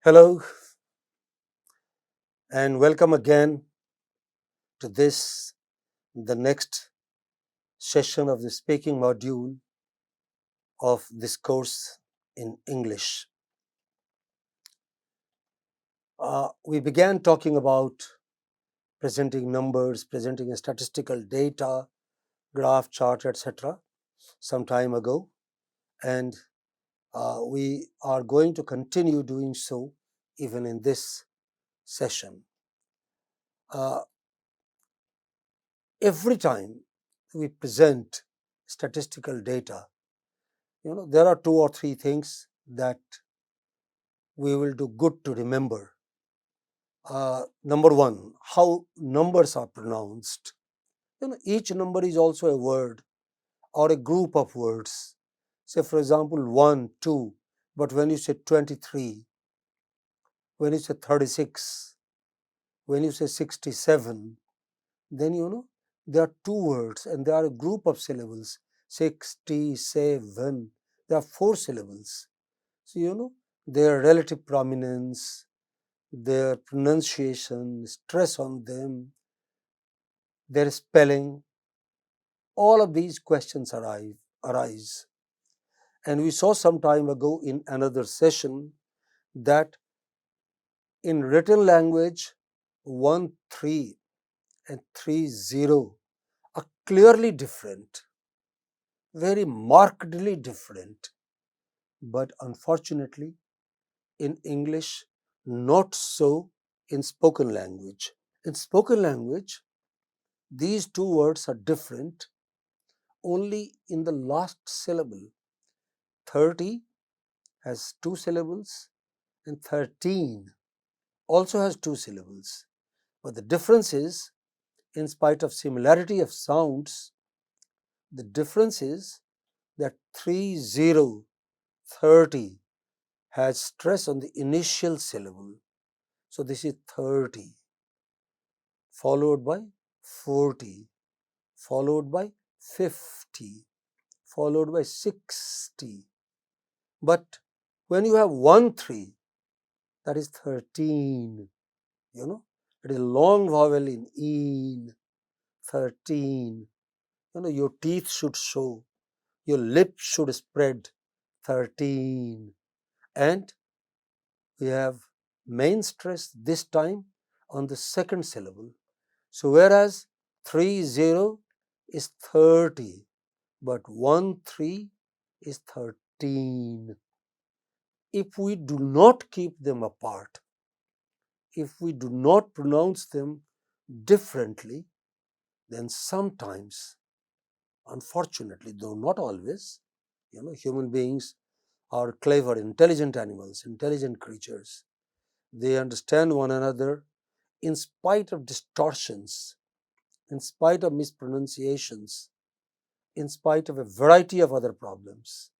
Hello and welcome again to the next session of the speaking module of this course in English. We began talking about presenting numbers, presenting statistical data, graph, chart, etc. some time ago, and we are going to continue doing so even in this session. Uh, every time we present statistical data, there are two or three things that we will do good to remember. Number one, how numbers are pronounced. Each number is also a word or a group of words. Say, for example, 1, 2, but when you say 23, when you say 36, when you say 67, then there are two words and they are a group of syllables. 67, there are four syllables. So, their relative prominence, their pronunciation, stress on them, their spelling, all of these questions arise. And we saw some time ago in another session that in written language, 1, 3 and 3, 0 are clearly different, very markedly different. But unfortunately, in English, not so in spoken language. In spoken language, these two words are different only in the last syllable. 30 has two syllables and 13 also has two syllables. But the difference is, in spite of similarity of sounds, the difference is that 30, 30 has stress on the initial syllable. So this is 30, followed by 40, followed by 50, followed by 60. But when you have 1, 3, that is 13, it is a long vowel in een, 13. Your teeth should show, your lips should spread, 13. And we have main stress this time on the second syllable. So whereas 30 is 30, but 13 is 13. If we do not keep them apart, if we do not pronounce them differently, then sometimes, unfortunately, though not always, human beings are clever, intelligent animals, intelligent creatures. They understand one another in spite of distortions, in spite of mispronunciations, in spite of a variety of other problems.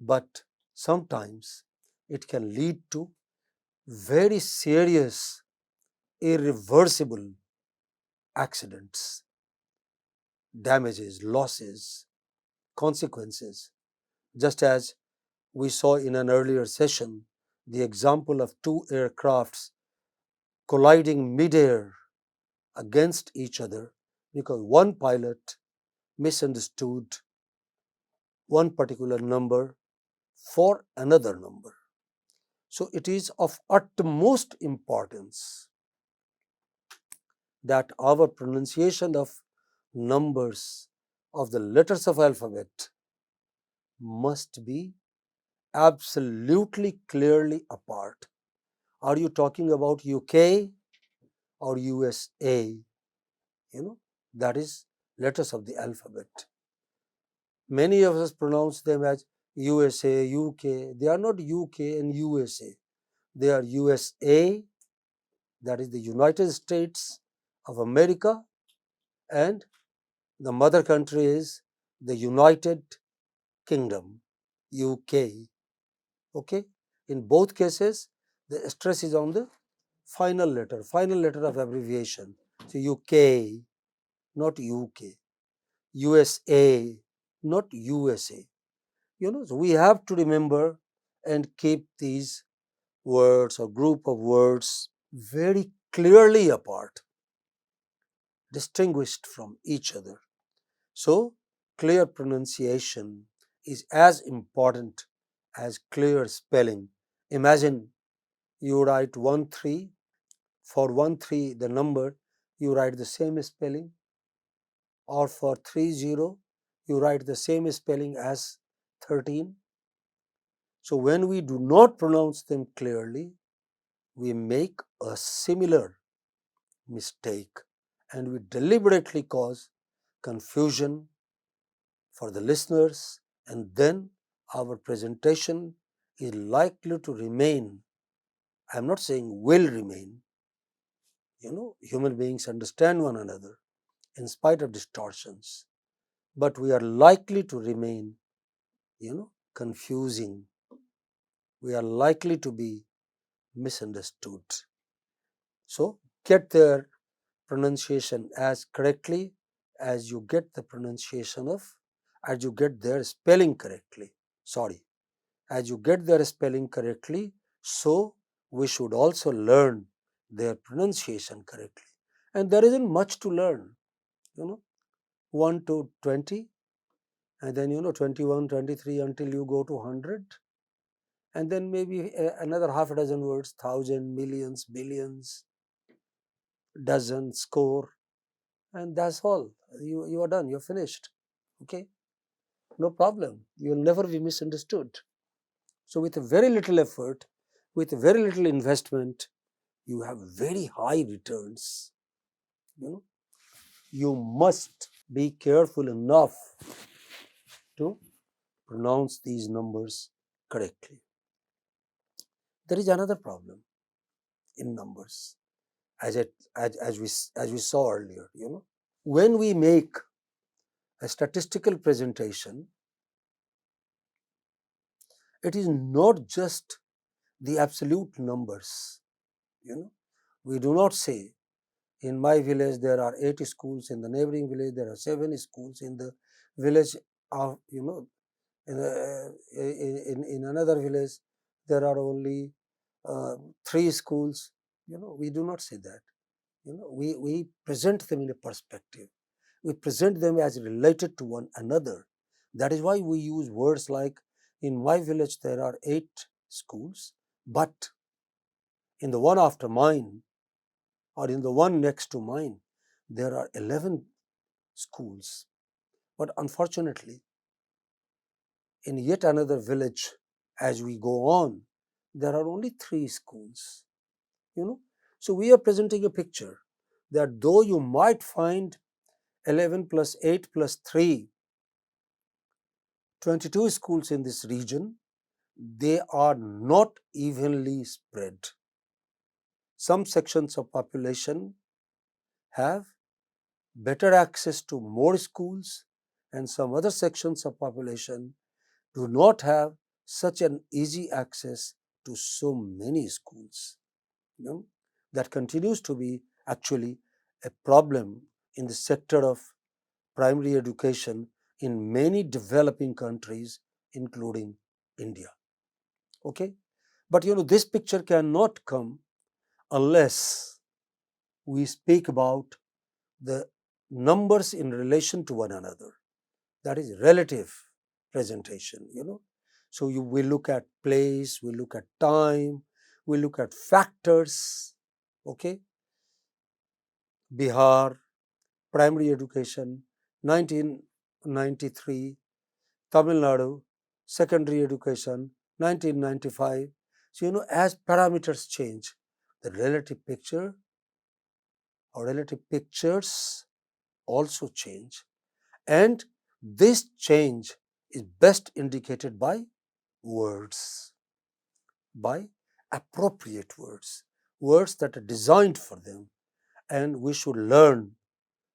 But sometimes it can lead to very serious, irreversible accidents, damages, losses, consequences. Just as we saw in an earlier session, the example of two aircrafts colliding midair against each other because one pilot misunderstood one particular number for another number. So it is of utmost importance that our pronunciation of numbers, of the letters of alphabet, must be absolutely clearly apart. Are you talking about UK or USA? That is letters of the alphabet. Many of us pronounce them as USA, UK. They are not UK and USA. They are USA, that is the United States of America, and the mother country is the United Kingdom, UK. Okay? In both cases, the stress is on the final letter of abbreviation. So UK, not UK. USA, not USA. So we have to remember and keep these words or group of words very clearly apart, distinguished from each other. So, clear pronunciation is as important as clear spelling. Imagine you write 1 3, for 1 3, the number, you write the same spelling, or for 30, you write the same spelling as 13. So, when we do not pronounce them clearly, we make a similar mistake and we deliberately cause confusion for the listeners, and then our presentation is likely to remain, I'm not saying will remain, human beings understand one another in spite of distortions, but we are likely to remain, confusing. We are likely to be misunderstood. So, get their pronunciation as correctly as you get the pronunciation of, as you get their spelling correctly. Sorry, as you get their spelling correctly, so we should also learn their pronunciation correctly. And there isn't much to learn, 1 to 20, and then 21, 23 until you go to 100, and then maybe another half a dozen words, thousand, millions, billions, dozen, score, and that's all. You are done, you're finished. Okay, no problem. You'll never be misunderstood. So with very little effort, with very little investment, you have very high returns. You must be careful enough to pronounce these numbers correctly. There is another problem in numbers, as we saw earlier. When we make a statistical presentation, it is not just the absolute numbers. We do not say, in my village there are 8 schools, in the neighboring village there are 7 schools, in the village of, in another village there are only 3 schools. We do not say that. We present them in a perspective. We present them as related to one another. That is why we use words like, in my village there are 8 schools, but in the one after mine, or in the one next to mine, there are 11 schools. But unfortunately, in yet another village, as we go on, there are only 3 schools. So we are presenting a picture that though you might find 11 plus 8 plus 3, 22 schools in this region, they are not evenly spread. Some sections of population have better access to more schools, and some other sections of population do not have such an easy access to so many schools. That continues to be actually a problem in the sector of primary education in many developing countries, including India. Okay, but this picture cannot come unless we speak about the numbers in relation to one another. That is relative presentation. So we look at place, we look at time, we look at factors. Okay, Bihar primary education 1993, Tamil Nadu secondary education 1995. So as parameters change, the relative picture or relative pictures also change, and this change is best indicated by words, by appropriate words, words that are designed for them, and we should learn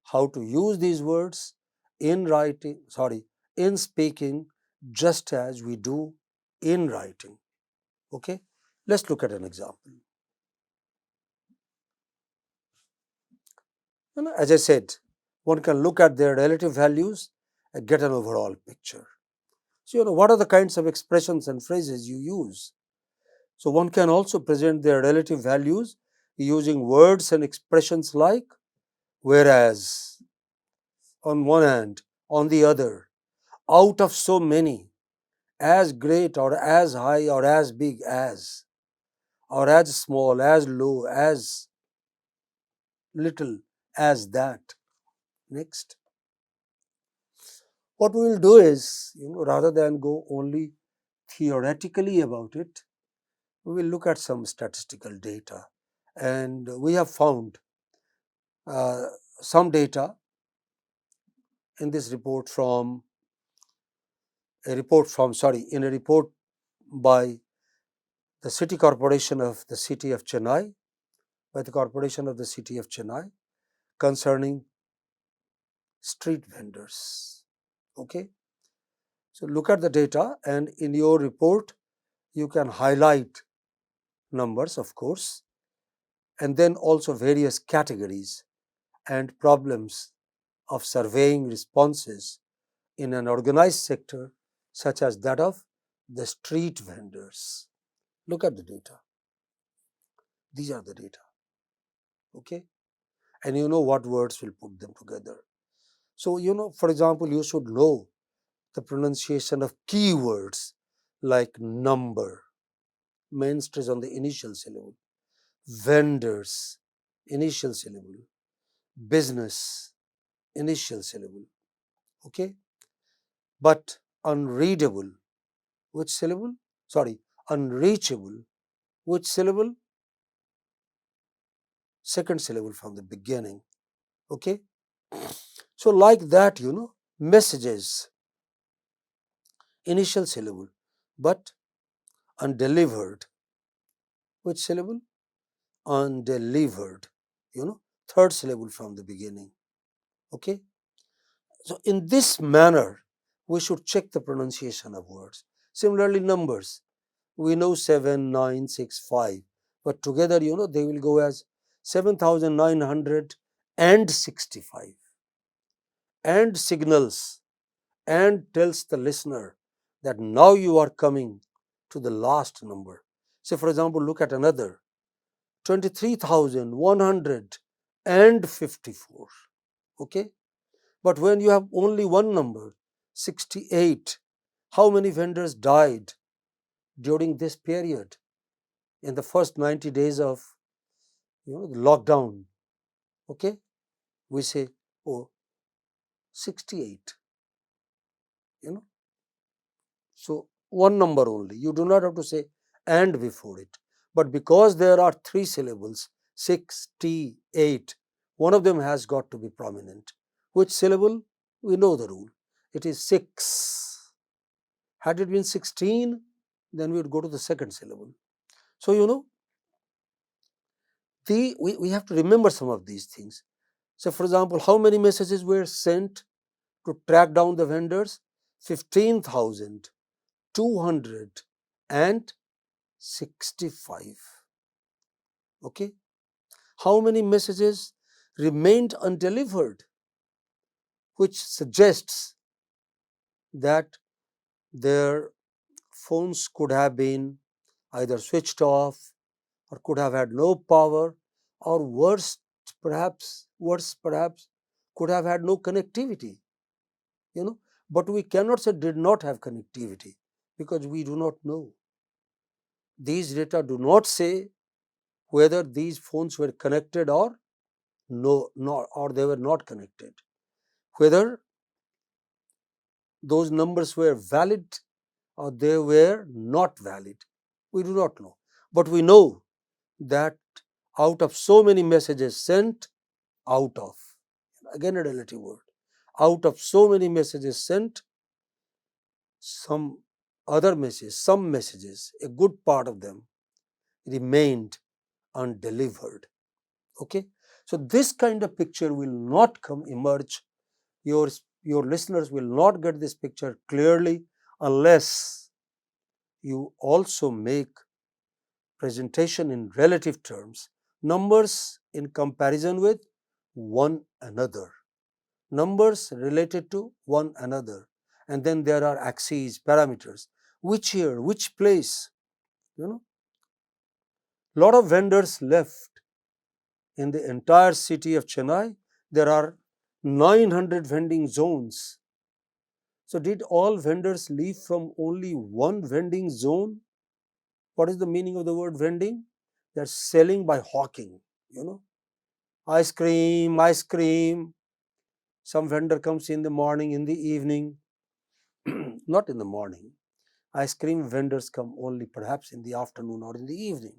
how to use these words in in speaking, just as we do in writing. Okay, let's look at an example. As I said, one can look at their relative values and get an overall picture. So, what are the kinds of expressions and phrases you use? So one can also present their relative values using words and expressions like whereas on one hand, on the other, out of so many, as great or as high or as big as, or as small, as low, as little as that. Next. What we will do is, rather than go only theoretically about it, we will look at some statistical data. And we have found uh, some data in this report from in a report by the City Corporation of the City of Chennai, by the Corporation of the City of Chennai concerning street vendors. Okay, so look at the data, and in your report, you can highlight numbers, of course, and then also various categories and problems of surveying responses in an organized sector such as that of the street vendors. Look at the data. These are the data. Okay, and you know what words will put them together. So, for example, you should know the pronunciation of keywords like number, main stress on the initial syllable, vendors, initial syllable, business, initial syllable. Okay, but unreadable, which syllable? Sorry, unreachable, which syllable? Second syllable from the beginning. Okay, so like that, messages, initial syllable, but undelivered, which syllable? Undelivered, third syllable from the beginning. Okay, so in this manner, we should check the pronunciation of words. Similarly, numbers, we know 7, 9, 6, 5, but together, they will go as 7,965, and signals and tells the listener that now you are coming to the last number. Say, for example, look at another 23,154. Okay, but when you have only one number, 68, how many vendors died during this period in the first 90 days of the lockdown? Okay, we say, oh, 68. you know so one number only, you do not have to say and before it, but because there are three syllables, 68, one of them has got to be prominent. Which syllable? We know the rule, it is 6. Had it been 16, then we would go to the second syllable. So, we have to remember some of these things. So, for example, how many messages were sent to track down the vendors? 15,265. Okay. How many messages remained undelivered? Which suggests that their phones could have been either switched off or could have had no power, or worse perhaps, could have had no connectivity. But we cannot say did not have connectivity, because we do not know. These data do not say whether these phones were connected or or they were not connected, whether those numbers were valid or they were not valid. We do not know, but we know that out of so many messages sent, out of, again a relative word, out of so many messages sent, some some messages, a good part of them remained undelivered. Okay, so this kind of picture will not emerge. Your listeners will not get this picture clearly unless you also make presentation in relative terms, numbers in comparison with one another, numbers related to one another, and then there are axes, parameters, which year, which place, you know Lot of vendors left. In the entire city of Chennai, there are 900 vending zones. So, did all vendors leave from only one vending zone? What is the meaning of the word vending? They're selling by hawking, you know. Ice cream, ice cream. Some vendor comes in the morning, in the evening, not in the morning. Ice cream vendors come only perhaps in the afternoon or in the evening.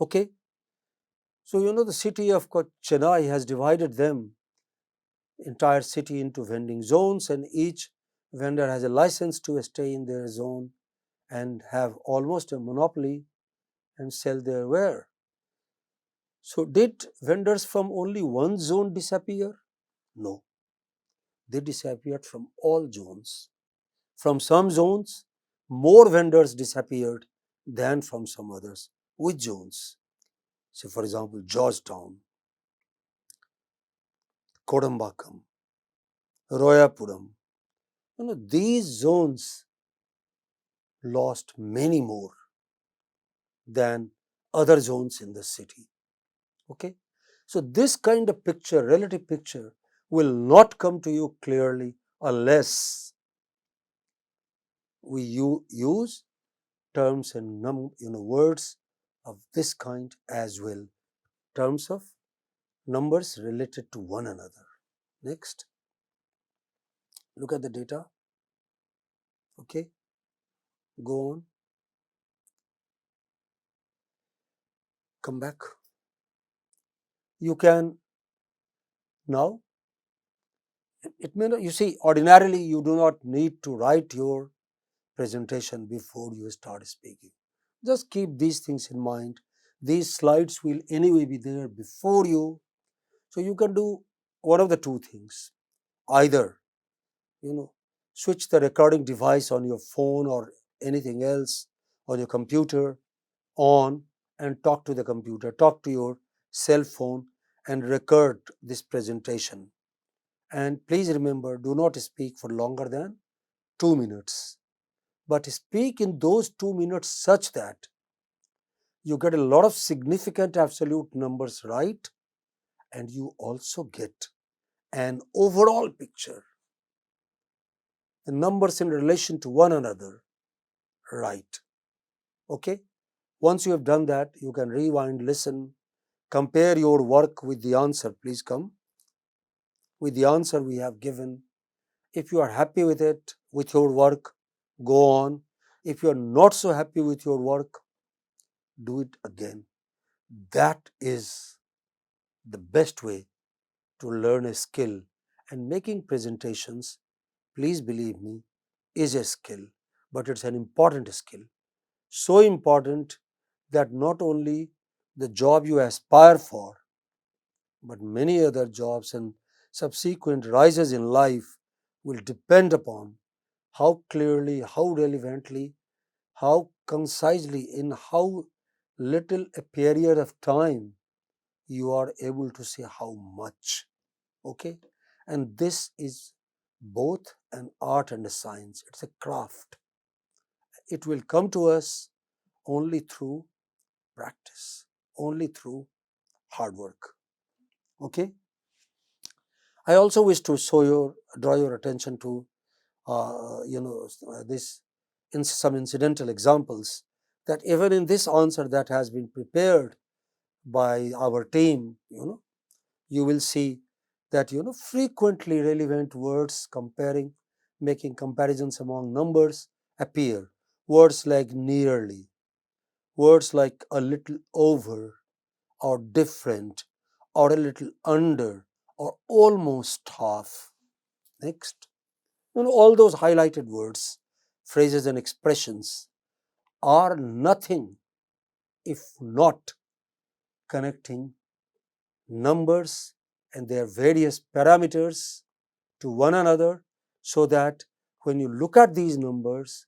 Okay. So, the city of Chennai has divided them, entire city, into vending zones, and each vendor has a license to stay in their zone and have almost a monopoly and sell their ware. So, did vendors from only one zone disappear? No, they disappeared from all zones. From some zones, more vendors disappeared than from some others. Which zones? Say, for example, Georgetown, Kodambakam, Royapuram. These zones lost many more than other zones in the city. Okay? So, this kind of picture, relative picture, will not come to you clearly unless we use terms and words of this kind as well, terms of numbers related to one another. Next, look at the data. Okay, go on, come back. You can now, it may not, you see, ordinarily you do not need to write your presentation before you start speaking. Just keep these things in mind. These slides will anyway be there before you. So you can do one of the two things. Either, switch the recording device on your phone or anything else on your computer on and talk to the computer, talk to your cell phone and record this presentation. And please remember, do not speak for longer than 2 minutes, but speak in those 2 minutes such that you get a lot of significant absolute numbers right, and you also get an overall picture, the numbers in relation to one another right. Okay? Once you have done that, you can rewind, listen, compare your work with the answer. Please come with the answer we have given. If you are happy with it, with your work, go on. If you are not so happy with your work, do it again. That is the best way to learn a skill. And making presentations, please believe me, is a skill, but it's an important skill. So important that not only the job you aspire for, but many other jobs and subsequent rises in life will depend upon how clearly, how relevantly, how concisely, in how little a period of time you are able to say how much. Okay? And this is both an art and a science. It's a craft. It will come to us only through practice, only through hard work. Okay? I also wish to draw your attention to, this in some incidental examples, that even in this answer that has been prepared by our team, you will see that, frequently relevant words making comparisons among numbers appear. Words like nearly, words like a little over, or different, or a little under, or almost half. Next, all those highlighted words, phrases, and expressions are nothing if not connecting numbers and their various parameters to one another, so that when you look at these numbers,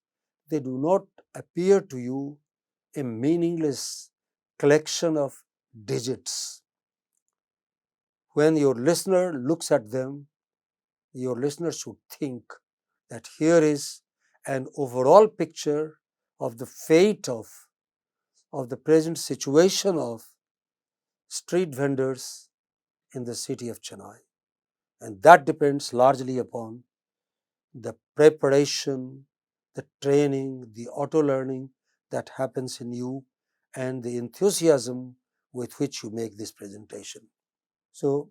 they do not appear to you a meaningless collection of digits. When your listener looks at them, your listener should think that here is an overall picture of the fate of of the present situation of street vendors in the city of Chennai. And that depends largely upon the preparation, the training, the auto learning that happens in you, and the enthusiasm with which you make this presentation. So,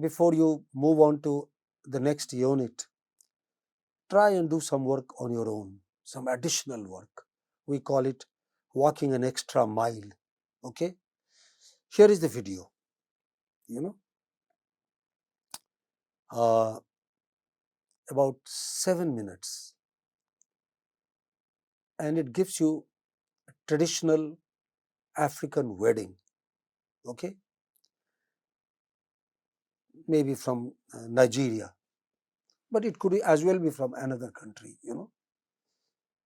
before you move on to the next unit, try and do some work on your own, some additional work. We call it walking an extra mile. Okay, here is the video. You know, uh, about 7 minutes, and it gives you a traditional African wedding. Okay, maybe from Nigeria, but it could as well be from another country.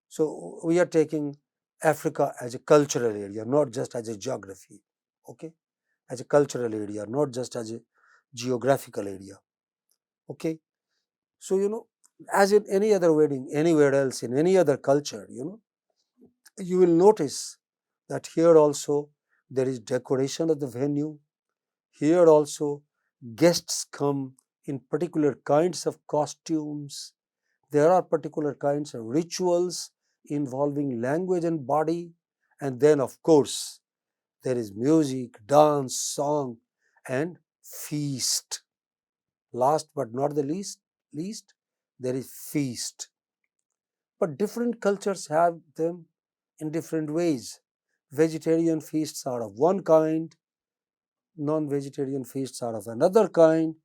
So we are taking Africa as a cultural area, not just as a geography. Okay, as a cultural area, not just as a geographical area. Okay, so as in any other wedding, anywhere else in any other culture, you will notice that here also there is decoration of the venue. Here also guests come in particular kinds of costumes. There are particular kinds of rituals involving language and body. And then, of course, there is music, dance, song, and feast. Last but not the least, there is feast. But different cultures have them in different ways. Vegetarian feasts are of one kind, non-vegetarian feasts are of another kind.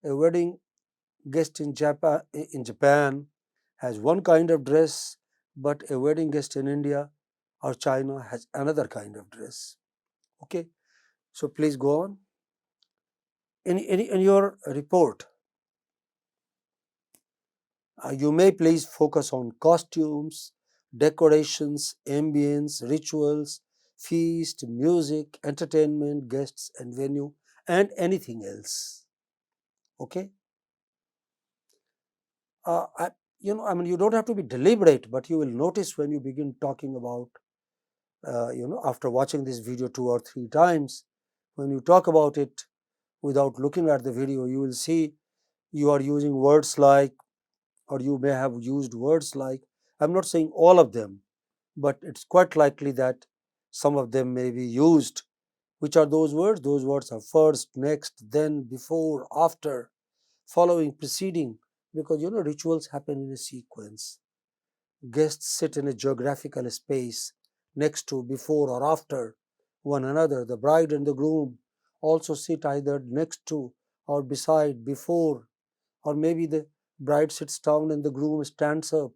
A wedding guest in Japan has one kind of dress, but a wedding guest in India or China has another kind of dress. Okay, so please go on. In your report, you may please focus on costumes, decorations, ambience, rituals, feast, music, entertainment, guests, and venue, and anything else. Okay. You don't have to be deliberate, but you will notice when you begin talking about, after watching this video 2 or 3 times, when you talk about it without looking at the video, you will see you are using words like, or you may have used words like, I'm not saying all of them, but it's quite likely that some of them may be used. Which are those words? Those words are first, next, then, before, after, following, preceding, because rituals happen in a sequence. Guests sit in a geographical space next to, before, or after one another. The bride and the groom also sit either next to or beside, before, or maybe the bride sits down and the groom stands up.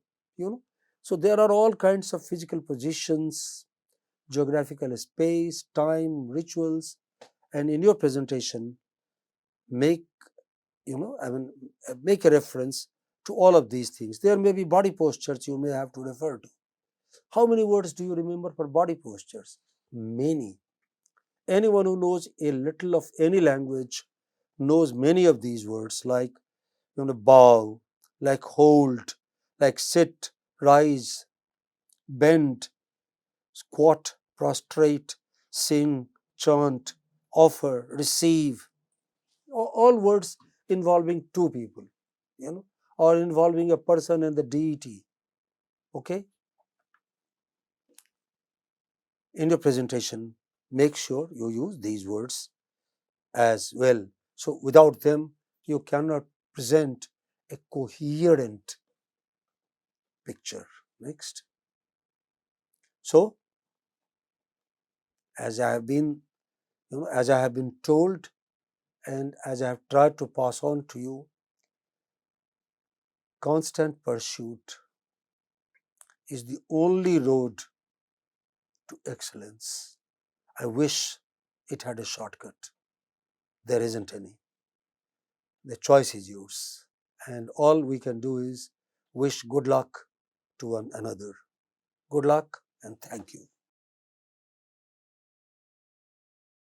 So there are all kinds of physical positions, geographical space, time, rituals, and in your presentation, make make a reference to all of these things. There may be body postures you may have to refer to. How many words do you remember for body postures? Many. Anyone who knows a little of any language knows many of these words, like bow, like hold, like sit, rise, bend, squat, prostrate, sing, chant, offer, receive. All words involving two people, or involving a person and the deity. Okay? In your presentation, make sure you use these words as well. So without them, you cannot present a coherent picture. Next. So, as I have been, as I have been told, and as I have tried to pass on to you, constant pursuit is the only road to excellence. I wish it had a shortcut. There isn't any. The choice is yours. And all we can do is wish good luck to one another. Good luck and thank you.